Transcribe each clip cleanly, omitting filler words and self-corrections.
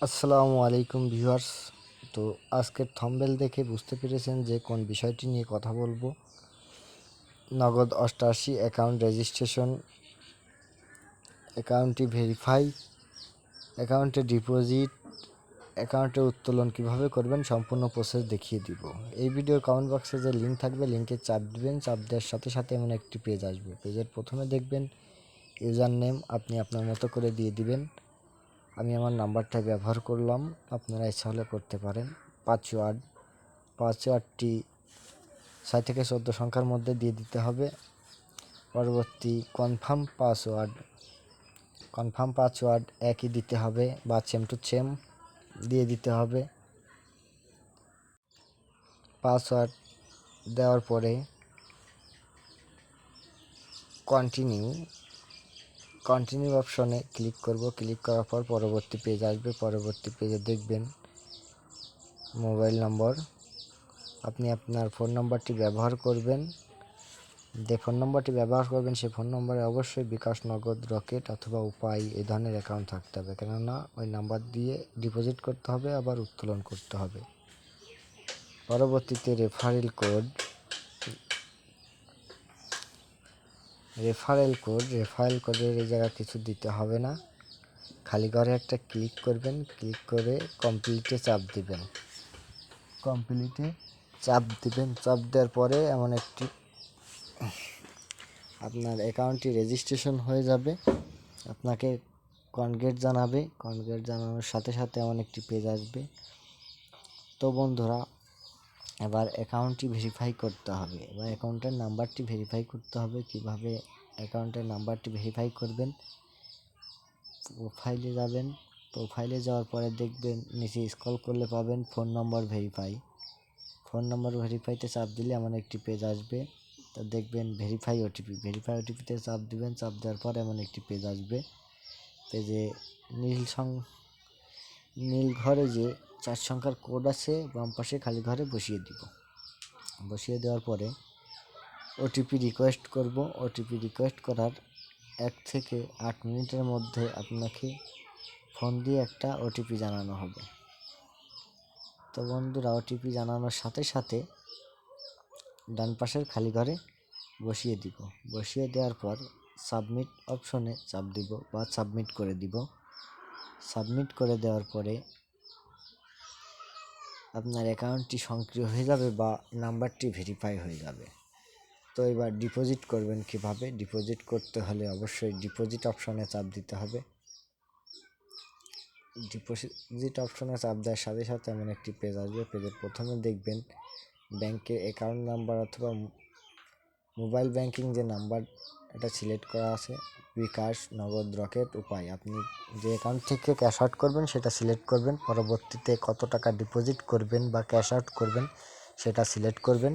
আসসালামু আলাইকুম ভিউয়ার্স। তো আজকের থাম্বনেল দেখে বুঝতে পেরেছেন যে কোন বিষয়টি নিয়ে কথা বলবো। নগদ 88 অ্যাকাউন্ট রেজিস্ট্রেশন, অ্যাকাউন্টটি ভেরিফাই, অ্যাকাউন্টে ডিপোজিট, অ্যাকাউন্টে উত্তোলন কিভাবে করবেন সম্পূর্ণ প্রসেস দেখিয়ে দিব। এই ভিডিওর কমেন্ট বক্সে যে লিঙ্ক থাকবে লিঙ্কে চাপ দিবেন। চাপ দেওয়ার সাথে সাথে এমন একটি পেজ আসবে। পেজের প্রথমে দেখবেন ইউজার নেম আপনি আপনার মতো করে দিয়ে দিবেন। আমি আমার নাম্বারটা ব্যবহার করলাম, আপনারা ইচ্ছা হলে করতে পারেন। পাসওয়ার্ডটি 6 থেকে 14 সংখ্যার মধ্যে দিয়ে দিতে হবে। পরবর্তী কনফার্ম পাসওয়ার্ড একই দিতে হবে বা সেম টু সেম দিয়ে দিতে হবে। পাসওয়ার্ড দেওয়ার পরে কন্টিনিউ অপশনে ক্লিক করব। ক্লিক করার পর পরবর্তী পেজ আসবে। পরবর্তী পেজে দেখবেন মোবাইল নম্বর, আপনি আপনার ফোন নম্বরটি ব্যবহার করবেন। যে ফোন নম্বরটি ব্যবহার করবেন সেই ফোন নম্বরে অবশ্যই বিকাশ, নগদ, রকেট অথবা উপায় এই ধরনের অ্যাকাউন্ট থাকতে হবে, কেননা ওই নাম্বার দিয়ে ডিপোজিট করতে হবে আবার উত্তোলন করতে হবে। পরবর্তীতে রেফারেল কোডের এই জায়গা কিছু দিতে হবে না, খালি ঘরে একটা ক্লিক করবেন। ক্লিক করে কমপ্লিটে চাপ দিবেন। চাপ দেওয়ার পরে এমন একটি আপনার অ্যাকাউন্টটি রেজিস্ট্রেশন হয়ে যাবে। আপনাকে কনগ্রেট জানানোর সাথে সাথে এমন একটি পেজ আসবে। তো বন্ধুরা, এবার অ্যাকাউন্টটি ভেরিফাই করতে হবে, এবার অ্যাকাউন্টের নাম্বারটি ভেরিফাই করতে হবে। কিভাবে অ্যাকাউন্টের নাম্বারটি ভেরিফাই করবেন? প্রোফাইলে যাবেন। প্রোফাইলে যাওয়ার পরে দেখবেন নিচে স্ক্রল করলে পাবেন ফোন নম্বর ভেরিফাইতে চাপ দিলে এমন একটি পেজ আসবে। তো দেখবেন ভেরিফাই ওটিপিতে চাপ দিবেন। চাপ দেওয়ার পর এমন একটি পেজ আসবে। পেজে নীল ঘরে যে 4 সংখ্যার কোড আছে বাম পাশে খালি ঘরে বসিয়ে দেওয়ার পরে ওটিপি রিকোয়েস্ট করার 1 থেকে 8 মিনিটের মধ্যে আপনাকে ফোন দিয়ে একটা ওটিপি জানানো হবে। তো বন্ধুরা, ওটিপি জানানোর সাথে সাথে ডান পাশের খালি ঘরে বসিয়ে দেওয়ার পর সাবমিট অপশনে চাপ দিব বা সাবমিট করে দেওয়ার পরে আপনার অ্যাকাউন্টটি সক্রিয় হয়ে যাবে বা নাম্বারটি ভেরিফাই হয়ে যাবে। তো এবার ডিপোজিট করবেন কিভাবে? ডিপোজিট করতে হলে অবশ্যই ডিপোজিট অপশনে চাপ দিতে হবে। ডিপোজিট অপশনে চাপ দেওয়ার সাথে সাথে এমন একটি পেজ আসবে। পেজের প্রথমে দেখবেন ব্যাংকের অ্যাকাউন্ট নাম্বার অথবা মোবাইল ব্যাংকিং যে নাম্বার এটা সিলেক্ট করা আছে, বিকাশ, নগদ, রকেট, উপায়। আপনি যে অ্যাকাউন্ট থেকে ক্যাশ আউট করবেন সেটা সিলেক্ট করবেন। পরবর্তীতে কত টাকা ডিপোজিট করবেন বা ক্যাশ আউট করবেন সেটা সিলেক্ট করবেন।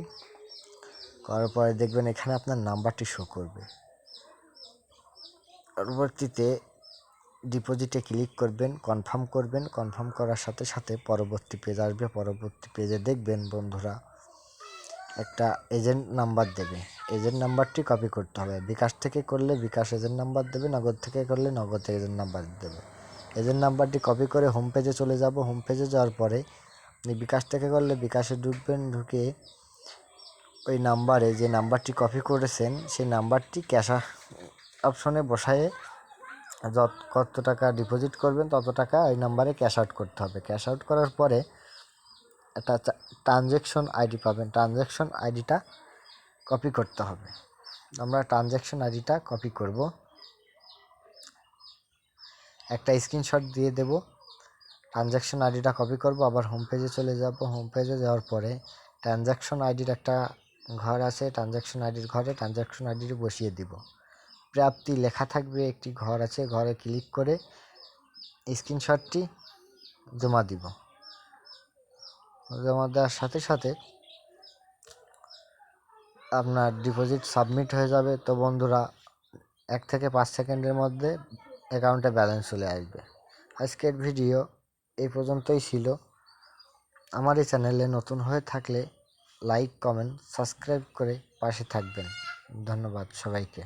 করার পরে দেখবেন এখানে আপনার নাম্বারটি শো করবে। পরবর্তীতে ডিপোজিটে ক্লিক করবেন, কনফার্ম করার সাথে সাথে পরবর্তী পেজ আসবে। পরবর্তী পেজে দেখবেন বন্ধুরা একটা এজেন্ট নাম্বার দেবে। এজেন্ট নাম্বারটি কপি করতে হবে। বিকাশ থেকে করলে বিকাশ এজেন্ট নাম্বার দেবে, নগদ থেকে করলে নগদ এজেন্ট নাম্বার দেবে। এজেন্ট নাম্বারটি কপি করে হোম পেজে চলে যাব। হোম পেজে যাওয়ার পরে বিকাশ থেকে করলে বিকাশে ঢুকবেন। ঢুকে ওই নাম্বারে যে নাম্বারটি কপি করেছেন সেই নাম্বারটি ক্যাশ অপশনে বসায়ে কত টাকা ডিপোজিট করবেন তত টাকা ওই নাম্বারে ক্যাশ আউট করতে হবে। ক্যাশ আউট করার পরে একটা ট্রানজ্যাকশন আইডি পাবেন। ট্রানজ্যাকশন আইডিটা কপি করতে হবে। আমরা ট্রানজ্যাকশন আইডিটা কপি করব, একটা স্ক্রিনশট দিয়ে দেব। ট্রানজ্যাকশন আইডিটা কপি করব, আবার হোম পেজে চলে যাব। হোম পেজে যাওয়ার পরে ট্রানজ্যাকশন আইডির একটা ঘর আছে, ট্রানজ্যাকশন আইডির ঘরে ট্রানজ্যাকশন আইডিটি বসিয়ে দিব। প্রাপ্তি লেখা থাকবে, একটি ঘর আছে, ঘরে ক্লিক করে স্ক্রিনশটটি জমা দেওয়ার সাথে সাথে আপনার ডিপোজিট সাবমিট হয়ে যাবে। তো বন্ধুরা, 1 থেকে 5 সেকেন্ডের মধ্যে অ্যাকাউন্টে ব্যালেন্স চলে আসবে। আজকের ভিডিও এই পর্যন্তই ছিল। আমার এই চ্যানেলে নতুন হয়ে থাকলে লাইক, কমেন্ট, সাবস্ক্রাইব করে পাশে থাকবেন। ধন্যবাদ সবাইকে।